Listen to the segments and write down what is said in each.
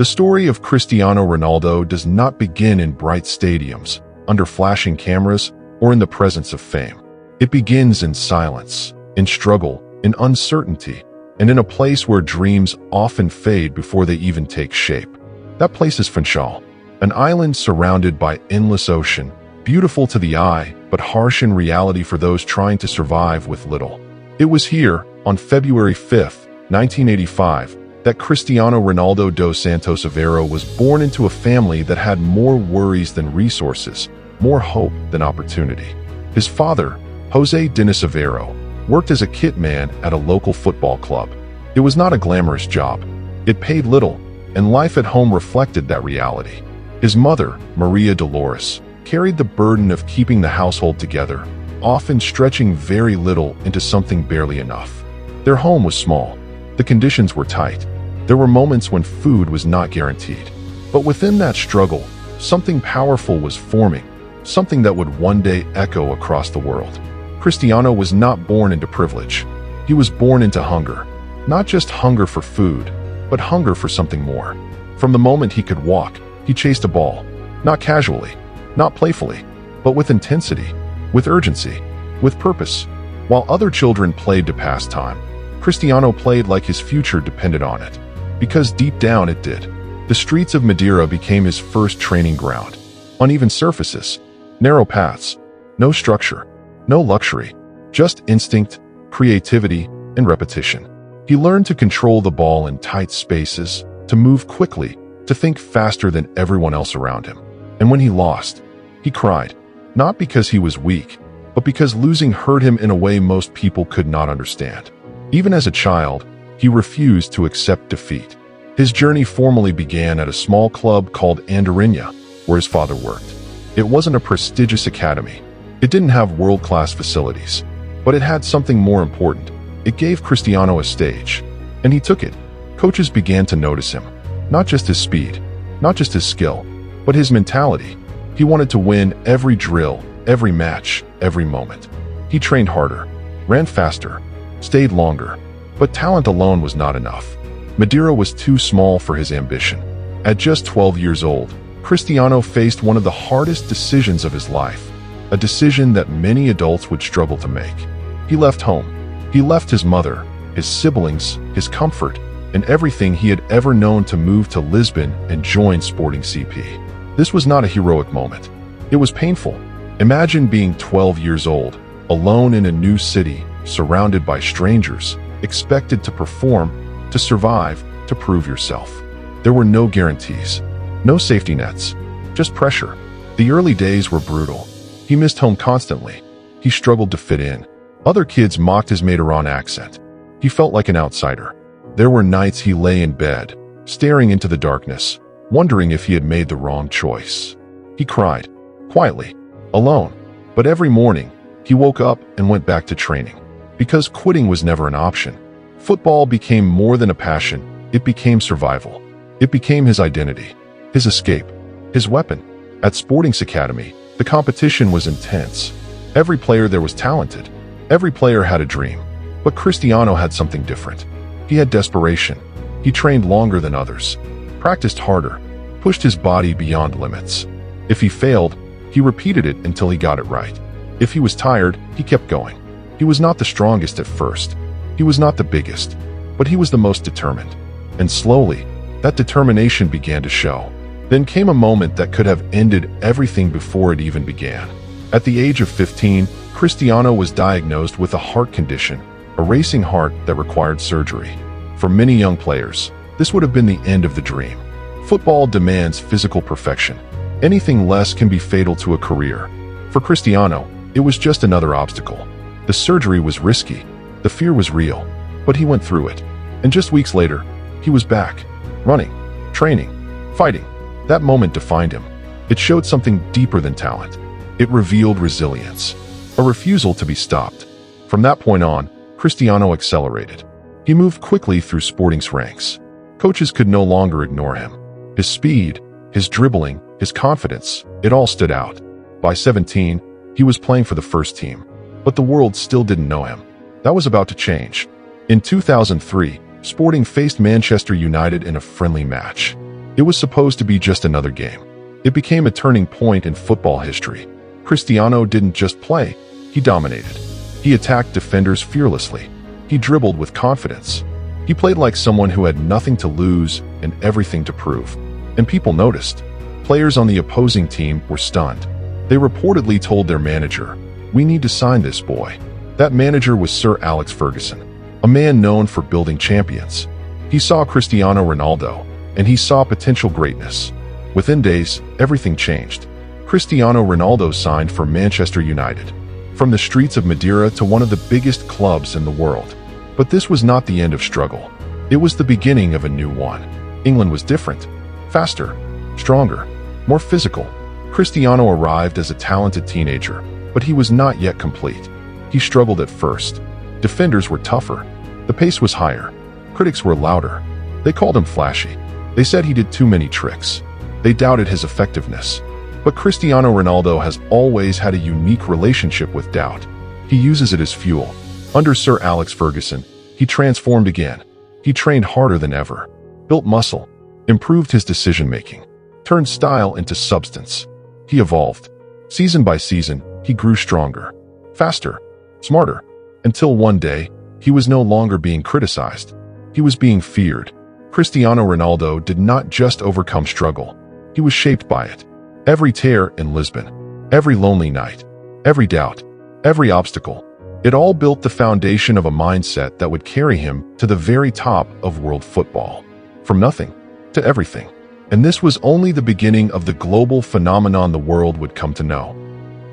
The story of Cristiano Ronaldo does not begin in bright stadiums, under flashing cameras, or in the presence of fame. It begins in silence, in struggle, in uncertainty, and in a place where dreams often fade before they even take shape. That place is Funchal, an island surrounded by endless ocean, beautiful to the eye, but harsh in reality for those trying to survive with little. It was here, on February 5, 1985, that Cristiano Ronaldo dos Santos Aveiro was born into a family that had more worries than resources, more hope than opportunity. His father, José Denis Aveiro, worked as a kit man at a local football club. It was not a glamorous job. It paid little, and life at home reflected that reality. His mother, Maria Dolores, carried the burden of keeping the household together, often stretching very little into something barely enough. Their home was small. The conditions were tight. There were moments when food was not guaranteed. But within that struggle, something powerful was forming, something that would one day echo across the world. Cristiano was not born into privilege. He was born into hunger. Not just hunger for food, but hunger for something more. From the moment he could walk, he chased a ball. Not casually, not playfully, but with intensity, with urgency, with purpose. While other children played to pass time, Cristiano played like his future depended on it. Because deep down it did. The streets of Madeira became his first training ground. Uneven surfaces, narrow paths, no structure, no luxury, just instinct, creativity, and repetition. He learned to control the ball in tight spaces, to move quickly, to think faster than everyone else around him. And when he lost, he cried, not because he was weak, but because losing hurt him in a way most people could not understand. Even as a child, he refused to accept defeat. His journey formally began at a small club called Andorinha, where his father worked. It wasn't a prestigious academy. It didn't have world-class facilities, but it had something more important. It gave Cristiano a stage, and he took it. Coaches began to notice him, not just his speed, not just his skill, but his mentality. He wanted to win every drill, every match, every moment. He trained harder, ran faster, stayed longer, but talent alone was not enough. Madeira was too small for his ambition. At just 12 years old, Cristiano faced one of the hardest decisions of his life, a decision that many adults would struggle to make. He left home. He left his mother, his siblings, his comfort, and everything he had ever known to move to Lisbon and join Sporting CP. This was not a heroic moment. It was painful. Imagine being 12 years old, alone in a new city, surrounded by strangers, expected to perform, to survive, to prove yourself. There were no guarantees, no safety nets, just pressure. The early days were brutal. He missed home constantly. He struggled to fit in. Other kids mocked his Madeiran accent. He felt like an outsider. There were nights he lay in bed, staring into the darkness, wondering if he had made the wrong choice. He cried, quietly, alone. But every morning, he woke up and went back to training. Because quitting was never an option. Football became more than a passion. It became survival. It became his identity, his escape, his weapon. At Sporting's Academy, the competition was intense. Every player there was talented. Every player had a dream. But Cristiano had something different. He had desperation. He trained longer than others, practiced harder, pushed his body beyond limits. If he failed, he repeated it until he got it right. If he was tired, he kept going. He was not the strongest at first. He was not the biggest, but he was the most determined. And slowly, that determination began to show. Then came a moment that could have ended everything before it even began. At the age of 15, Cristiano was diagnosed with a heart condition, a racing heart that required surgery. For many young players, this would have been the end of the dream. Football demands physical perfection. Anything less can be fatal to a career. For Cristiano, it was just another obstacle. The surgery was risky. The fear was real. But he went through it. And just weeks later, he was back, running, training, fighting. That moment defined him. It showed something deeper than talent. It revealed resilience, a refusal to be stopped. From that point on, Cristiano accelerated. He moved quickly through Sporting's ranks. Coaches could no longer ignore him. His speed, his dribbling, his confidence, it all stood out. By 17, he was playing for the first team. But the world still didn't know him. That was about to change. In 2003, Sporting faced Manchester United in a friendly match. It was supposed to be just another game. It became a turning point in football history. Cristiano didn't just play, he dominated. He attacked defenders fearlessly. He dribbled with confidence. He played like someone who had nothing to lose and everything to prove. And people noticed. Players on the opposing team were stunned. They reportedly told their manager, "We need to sign this boy." That manager was Sir Alex Ferguson, a man known for building champions. He saw Cristiano Ronaldo, and he saw potential greatness. Within days, everything changed. Cristiano Ronaldo signed for Manchester United, from the streets of Madeira to one of the biggest clubs in the world. But this was not the end of struggle. It was the beginning of a new one. England was different, faster, stronger, more physical. Cristiano arrived as a talented teenager, but he was not yet complete. He struggled at first. Defenders were tougher. The pace was higher. Critics were louder. They called him flashy. They said he did too many tricks. They doubted his effectiveness. But Cristiano Ronaldo has always had a unique relationship with doubt. He uses it as fuel. Under Sir Alex Ferguson, he transformed again. He trained harder than ever, built muscle, improved his decision-making, turned style into substance. He evolved. Season by season, he grew stronger, faster, smarter, until one day, he was no longer being criticized. He was being feared. Cristiano Ronaldo did not just overcome struggle. He was shaped by it. Every tear in Lisbon, every lonely night, every doubt, every obstacle, it all built the foundation of a mindset that would carry him to the very top of world football. From nothing to everything. And this was only the beginning of the global phenomenon the world would come to know.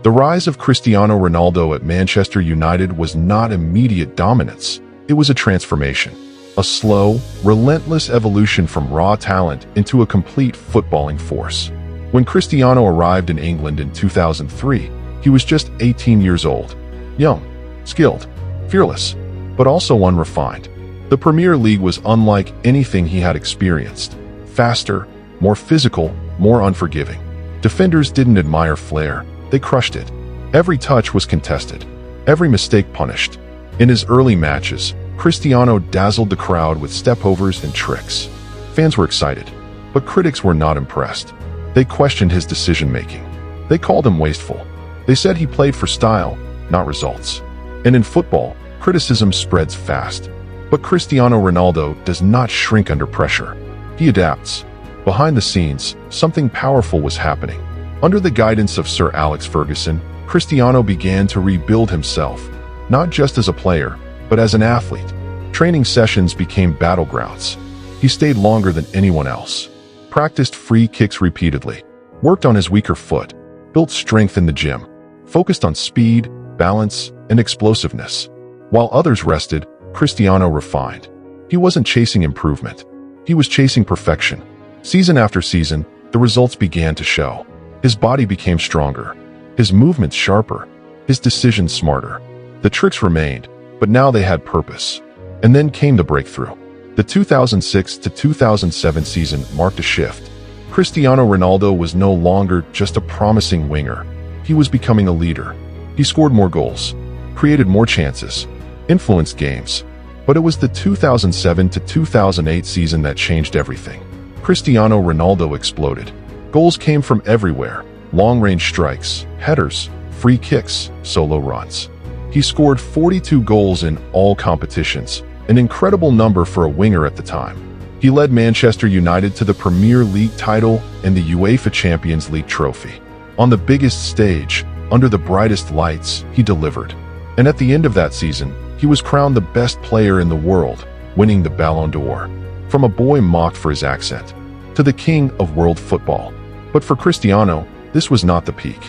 The rise of Cristiano Ronaldo at Manchester United was not immediate dominance. It was a transformation. A slow, relentless evolution from raw talent into a complete footballing force. When Cristiano arrived in England in 2003, he was just 18 years old. Young, skilled, fearless, but also unrefined. The Premier League was unlike anything he had experienced. Faster, more physical, more unforgiving. Defenders didn't admire flair, they crushed it. Every touch was contested, every mistake punished. In his early matches, Cristiano dazzled the crowd with stepovers and tricks. Fans were excited, but critics were not impressed. They questioned his decision-making. They called him wasteful. They said he played for style, not results. And in football, criticism spreads fast. But Cristiano Ronaldo does not shrink under pressure. He adapts. Behind the scenes, something powerful was happening. Under the guidance of Sir Alex Ferguson, Cristiano began to rebuild himself, not just as a player, but as an athlete. Training sessions became battlegrounds. He stayed longer than anyone else, practiced free kicks repeatedly, worked on his weaker foot, built strength in the gym, focused on speed, balance, and explosiveness. While others rested, Cristiano refined. He wasn't chasing improvement. He was chasing perfection. Season after season, the results began to show. His body became stronger, his movements sharper, his decisions smarter. The tricks remained, but now they had purpose. And then came the breakthrough. The 2006 to 2007 season marked a shift. Cristiano Ronaldo was no longer just a promising winger. He was becoming a leader. He scored more goals, created more chances, influenced games. But it was the 2007 to 2008 season that changed everything. Cristiano Ronaldo exploded. Goals came from everywhere. Long-range strikes, headers, free kicks, solo runs. He scored 42 goals in all competitions, an incredible number for a winger at the time. He led Manchester United to the Premier League title and the UEFA Champions League trophy. On the biggest stage, under the brightest lights, he delivered. And at the end of that season, he was crowned the best player in the world, winning the Ballon d'Or. From a boy mocked for his accent, to the king of world football. But for Cristiano, this was not the peak.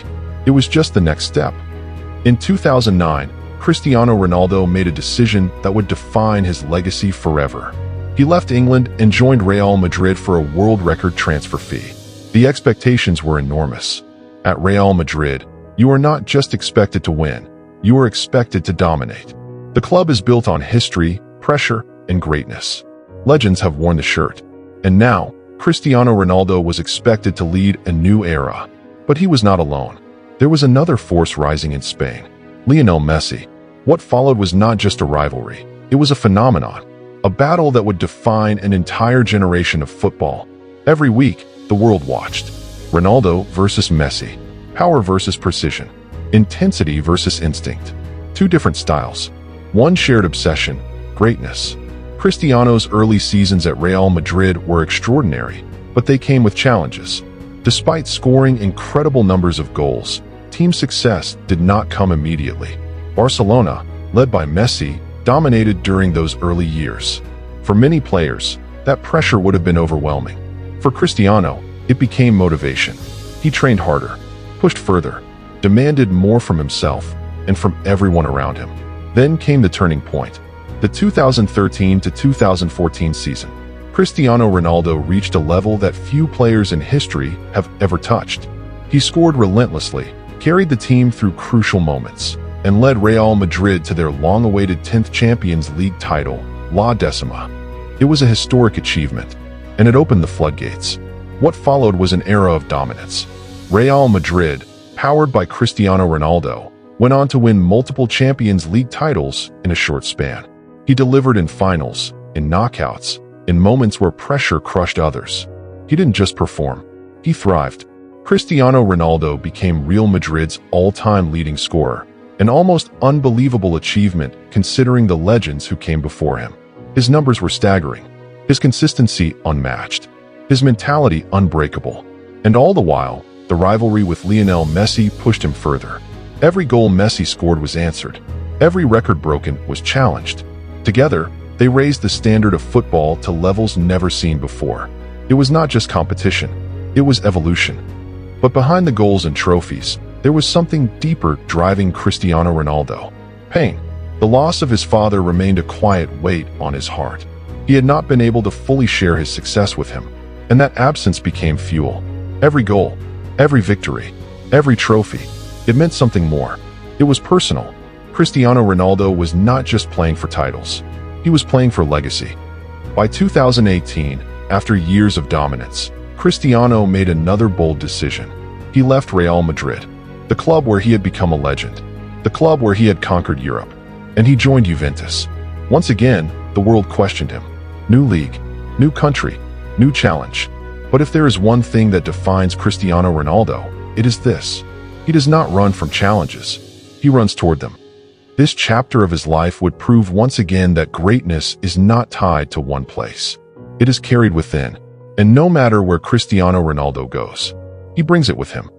It was just the next step. In 2009, Cristiano Ronaldo made a decision that would define his legacy forever. He left England and joined Real Madrid for a world record transfer fee. The expectations were enormous. At Real Madrid, you are not just expected to win, you are expected to dominate. The club is built on history, pressure, and greatness. Legends have worn the shirt. And now, Cristiano Ronaldo was expected to lead a new era. But he was not alone. There was another force rising in Spain, Lionel Messi. What followed was not just a rivalry. It was a phenomenon, a battle that would define an entire generation of football. Every week, the world watched. Ronaldo versus Messi. Power versus precision. Intensity versus instinct. Two different styles. One shared obsession, greatness. Cristiano's early seasons at Real Madrid were extraordinary, but they came with challenges. Despite scoring incredible numbers of goals, team success did not come immediately. Barcelona, led by Messi, dominated during those early years. For many players, that pressure would have been overwhelming. For Cristiano, it became motivation. He trained harder, pushed further, demanded more from himself and from everyone around him. Then came the turning point, the 2013 to 2014 season. Cristiano Ronaldo reached a level that few players in history have ever touched. He scored relentlessly, carried the team through crucial moments, and led Real Madrid to their long-awaited 10th Champions League title, La Decima. It was a historic achievement, and it opened the floodgates. What followed was an era of dominance. Real Madrid, powered by Cristiano Ronaldo, went on to win multiple Champions League titles in a short span. He delivered in finals, in knockouts, in moments where pressure crushed others. He didn't just perform, he thrived. Cristiano Ronaldo became Real Madrid's all-time leading scorer, an almost unbelievable achievement considering the legends who came before him. His numbers were staggering, his consistency unmatched, his mentality unbreakable, and all the while, the rivalry with Lionel Messi pushed him further. Every goal Messi scored was answered. Every record broken was challenged. Together, they raised the standard of football to levels never seen before. It was not just competition, it was evolution. But behind the goals and trophies, there was something deeper driving Cristiano Ronaldo. Pain. The loss of his father remained a quiet weight on his heart. He had not been able to fully share his success with him, and that absence became fuel. Every goal, every victory, every trophy, it meant something more. It was personal. Cristiano Ronaldo was not just playing for titles. He was playing for legacy. By 2018, after years of dominance, Cristiano made another bold decision. He left Real Madrid, the club where he had become a legend, the club where he had conquered Europe, and he joined Juventus. Once again, the world questioned him. New league, new country, new challenge. But if there is one thing that defines Cristiano Ronaldo, it is this. He does not run from challenges. He runs toward them. This chapter of his life would prove once again that greatness is not tied to one place. It is carried within, and no matter where Cristiano Ronaldo goes, he brings it with him.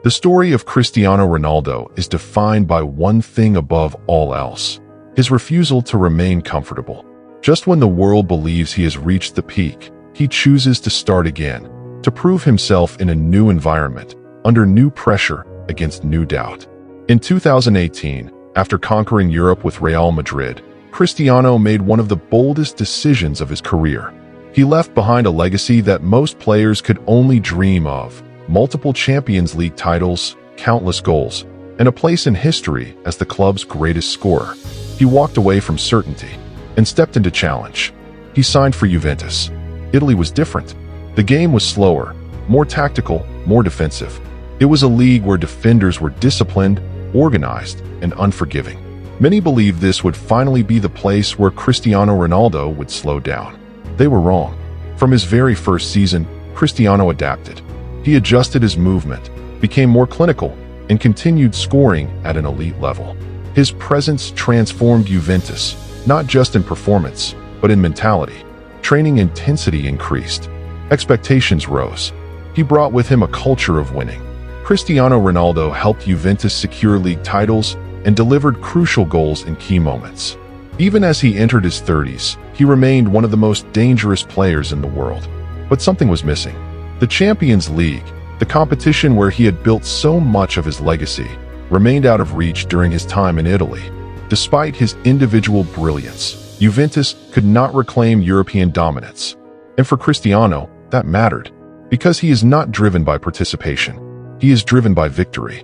The story of Cristiano Ronaldo is defined by one thing above all else: his refusal to remain comfortable. Just when the world believes he has reached the peak, he chooses to start again, to prove himself in a new environment, under new pressure, against new doubt. In 2018, after conquering Europe with Real Madrid, Cristiano made one of the boldest decisions of his career. He left behind a legacy that most players could only dream of: multiple Champions League titles, countless goals, and a place in history as the club's greatest scorer. He walked away from certainty and stepped into challenge. He signed for Juventus. Italy was different. The game was slower, more tactical, more defensive. It was a league where defenders were disciplined, organized, and unforgiving. Many believed this would finally be the place where Cristiano Ronaldo would slow down. They were wrong. From his very first season, Cristiano adapted. He adjusted his movement, became more clinical, and continued scoring at an elite level. His presence transformed Juventus, not just in performance, but in mentality. Training intensity increased. Expectations rose. He brought with him a culture of winning. Cristiano Ronaldo helped Juventus secure league titles and delivered crucial goals in key moments. Even as he entered his 30s, he remained one of the most dangerous players in the world. But something was missing. The Champions League, the competition where he had built so much of his legacy, remained out of reach during his time in Italy. Despite his individual brilliance, Juventus could not reclaim European dominance. And for Cristiano, that mattered, because he is not driven by participation. He is driven by victory.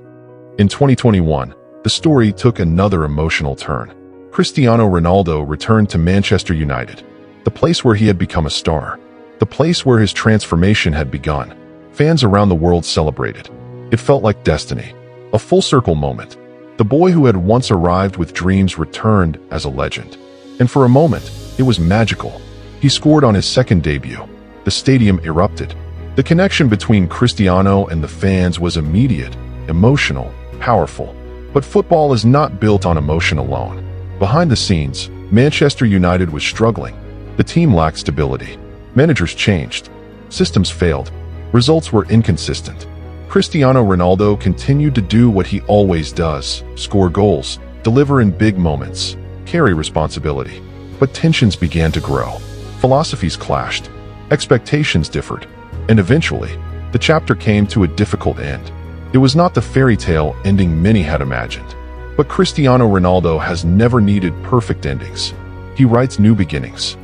In 2021, the story took another emotional turn. Cristiano Ronaldo returned to Manchester United, the place where he had become a star, the place where his transformation had begun. Fans around the world celebrated. It felt like destiny, a full-circle moment. The boy who had once arrived with dreams returned as a legend. And for a moment, it was magical. He scored on his second debut, the the stadium erupted. The connection between Cristiano and the fans was immediate, emotional, powerful. But football is not built on emotion alone. Behind the scenes, Manchester United was struggling. The team lacked stability. Managers changed. Systems failed. Results were inconsistent. Cristiano Ronaldo continued to do what he always does: score goals, deliver in big moments, carry responsibility. But tensions began to grow. Philosophies clashed. Expectations differed. And eventually, the chapter came to a difficult end. It was not the fairy tale ending many had imagined. But Cristiano Ronaldo has never needed perfect endings. He writes new beginnings.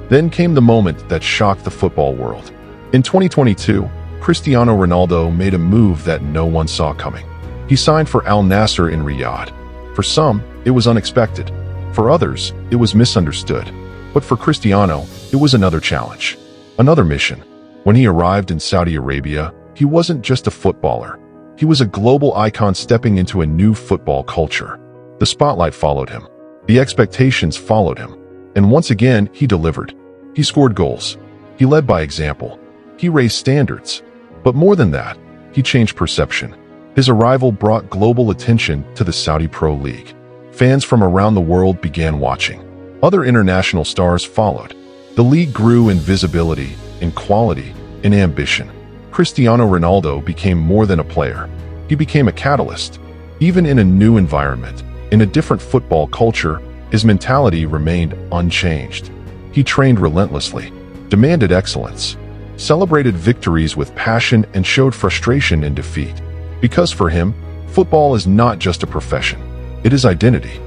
Then came the moment that shocked the football world. In 2022, Cristiano Ronaldo made a move that no one saw coming. He signed for Al Nassr in Riyadh. For some, it was unexpected. For others, it was misunderstood. But for Cristiano, it was another challenge, another mission. When he arrived in Saudi Arabia, he wasn't just a footballer. He was a global icon stepping into a new football culture. The spotlight followed him. The expectations followed him. And once again, he delivered. He scored goals. He led by example. He raised standards. But more than that, he changed perception. His arrival brought global attention to the Saudi Pro League. Fans from around the world began watching. Other international stars followed. The league grew in visibility, in quality, in ambition. Cristiano Ronaldo became more than a player. He became a catalyst. Even in a new environment, in a different football culture, his mentality remained unchanged. He trained relentlessly, demanded excellence, celebrated victories with passion, and showed frustration in defeat. Because for him, football is not just a profession, it is identity.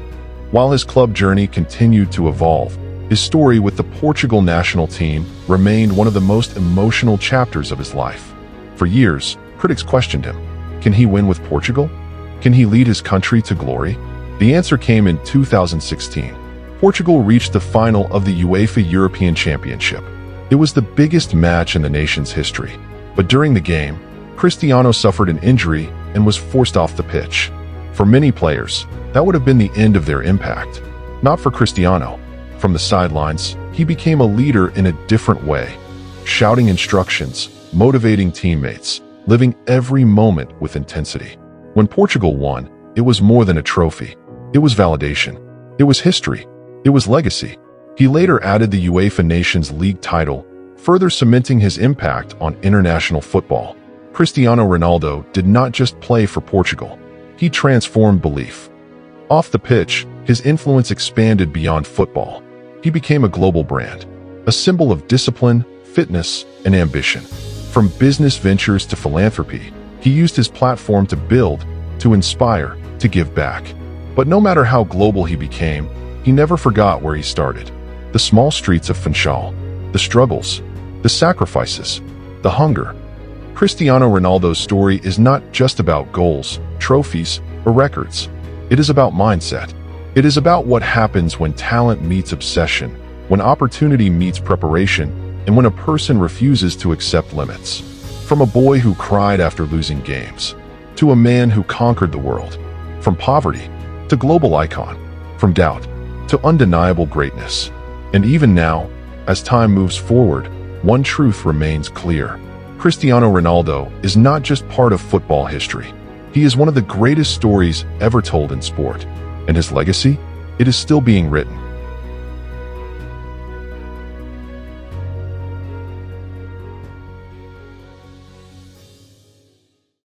While his club journey continued to evolve, his story with the Portugal national team remained one of the most emotional chapters of his life. For years, critics questioned him. Can he win with Portugal? Can he lead his country to glory? The answer came in 2016. Portugal reached the final of the UEFA European Championship. It was the biggest match in the nation's history. But during the game, Cristiano suffered an injury and was forced off the pitch. For many players, that would have been the end of their impact. Not for Cristiano. From the sidelines, he became a leader in a different way, shouting instructions, motivating teammates, living every moment with intensity. When Portugal won, it was more than a trophy. It was validation. It was history. It was legacy. He later added the UEFA Nations League title, further cementing his impact on international football. Cristiano Ronaldo did not just play for Portugal. He transformed belief. Off the pitch, his influence expanded beyond football. He became a global brand, a symbol of discipline, fitness, and ambition. From business ventures to philanthropy, he used his platform to build, to inspire, to give back. But no matter how global he became, he never forgot where he started. The small streets of Funchal, the struggles, the sacrifices, the hunger. Cristiano Ronaldo's story is not just about goals, trophies, or records. It is about mindset. It is about what happens when talent meets obsession, when opportunity meets preparation, and when a person refuses to accept limits. From a boy who cried after losing games, to a man who conquered the world. From poverty to global icon. From doubt to undeniable greatness. And even now, as time moves forward, one truth remains clear. Cristiano Ronaldo is not just part of football history. He is one of the greatest stories ever told in sport. And his legacy? It is still being written.